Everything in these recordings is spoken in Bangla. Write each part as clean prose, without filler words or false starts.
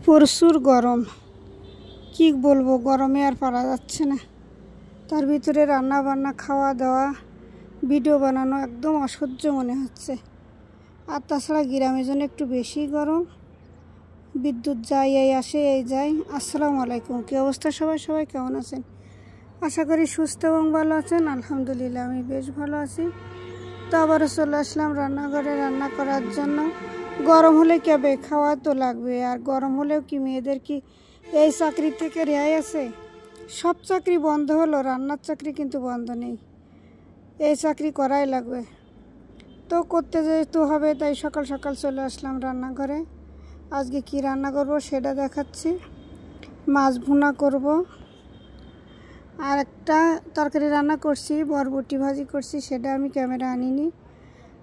প্রচুর গরম, কি বলবো, গরমে আর পারা যাচ্ছে না। তার ভিতরে রান্না বান্না, খাওয়া দাওয়া, ভিডিও বানানো একদম অসহ্য মনে হচ্ছে। আর তাছাড়া গ্রামের জন্য একটু বেশি গরম, বিদ্যুৎ যায় এই আসে এই যায়। আসসালামু আলাইকুম, কী অবস্থা সবাই কেমন আছেন? আশা করি সুস্থ এবং ভালো আছেন। আলহামদুলিল্লাহ আমি বেশ ভালো আছি। তো আবারও চলে আসলাম রান্নাঘরে রান্না করার জন্য। গরম হলে কেবে খাওয়া তো লাগবে, আর গরম হলেও কি মেয়েদের কি এই চাকরি থেকে রেহাই আছে? সব চাকরি বন্ধ হলো, রান্নার চাকরি কিন্তু বন্ধ নেই, এই চাকরি করাই লাগবে। তো করতে যেহেতু হবে, তাই সকাল সকাল চলে আসলাম রান্নাঘরে। আজকে কি রান্না করব সেটা দেখাচ্ছি। মাছ ভুনা করব, আর একটা তরকারি রান্না করছি, বরবটি ভাজি করছি, সেটা আমি ক্যামেরা আনিনি।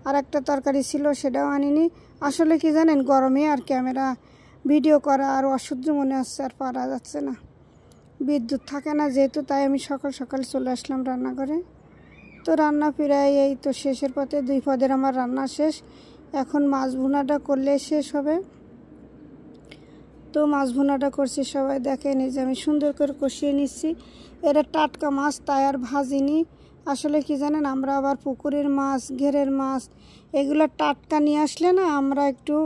আর একটা তরকারি ছিল, সেটাও আনিনি। আসলে কি জানেন, গরমে আর ক্যামেরা ভিডিও করা আর অসহ্য মনে হচ্ছে, আর পারা যাচ্ছে না। বিদ্যুৎ থাকে না যেহেতু, তাই আমি সকাল সকাল চলে আসলাম রান্নাঘরে। তো রান্না প্রায় এই তো শেষের পথে, 2 পদের আমার রান্না শেষ। এখন মাছ ভুনাটা করলে শেষ হবে। তো মাছ ভুনাটা করছি, সবাই দেখেন, এই যে আমি সুন্দর করে কষিয়ে নিচ্ছি। এটা টাটকা মাছ, তাই আর ভাজিনি। আসলে কি জানেন, আমরা আবার পুকুরের মাছ, ঘেরের মাছ এগুলো টাটকা নিয়ে আসলে না, আমরা একটু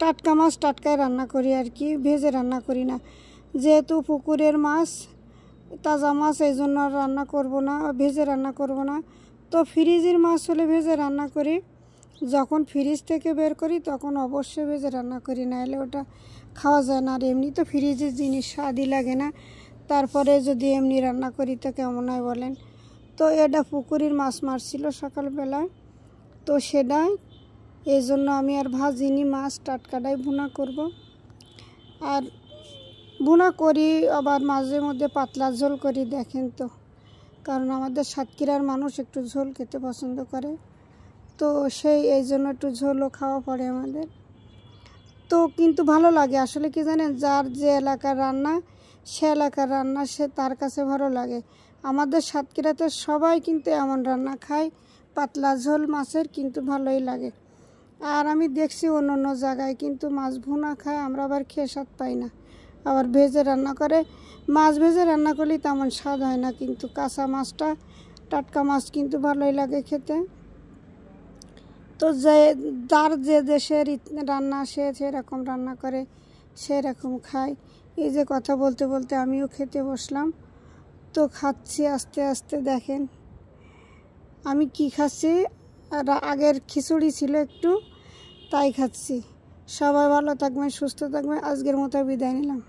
টাটকা মাছ টাটকায় রান্না করি আর কি, ভেজে রান্না করি না। যেহেতু পুকুরের মাছ, তাজা মাছ, এই জন্য রান্না করব না, ভেজে রান্না করব না। তো ফ্রিজের মাছ হলে ভেজে রান্না করি। যখন ফ্রিজ থেকে বের করি তখন অবশ্যই ভেজে রান্না করি, না হলে ওটা খাওয়া যায় না। আর এমনি তো ফ্রিজের জিনিস স্বাদই লাগে না, তারপরে যদি এমনি রান্না করি তো কেমন হয় বলেন। তো এটা পুকুরের মাছ মারছিল সকালবেলা, তো সেটাই এই জন্য আমি আর ভাজিনি, মাছ টাটকাটাই ভুনা করব। আর ভুনা করি, আবার মাঝে মধ্যে পাতলা ঝোল করি, দেখেন তো। কারণ আমাদের সাতক্ষীরার মানুষ একটু ঝোল খেতে পছন্দ করে, তো এই জন্য একটু ঝোলও খাওয়া পড়ে আমাদের। তো কিন্তু ভালো লাগে। আসলে কি জানেন, যার যে এলাকার রান্না, সে এলাকার রান্না সে তার কাছে ভালো লাগে। আমাদের সাতক্ষীরাতে সবাই কিন্তু এমন রান্না খায়, পাতলা ঝোল মাছের, কিন্তু ভালোই লাগে। আর আমি দেখছি অন্য জায়গায় কিন্তু মাছ ভুনা খায়, আমরা আবার খেয়ে স্বাদ পাই না। আবার ভেজে রান্না করে, মাছ ভেজে রান্না করলে তেমন স্বাদ হয় না, কিন্তু কাঁচা মাছটা, টাটকা মাছ কিন্তু ভালোই লাগে খেতে। তো যার যে দেশের রান্না, সে সেরকম রান্না করে, সেরকম খায়। এই যে কথা বলতে বলতে আমিও খেতে বসলাম। তো খাচ্ছি আস্তে আস্তে, দেখেন আমি কি খাচ্ছি। আর আগের খিচুড়ি ছিল একটু, তাই খাচ্ছি। সবাই ভালো থাকবেন, সুস্থ থাকবেন। আজকের মতো বিদায় নিলাম।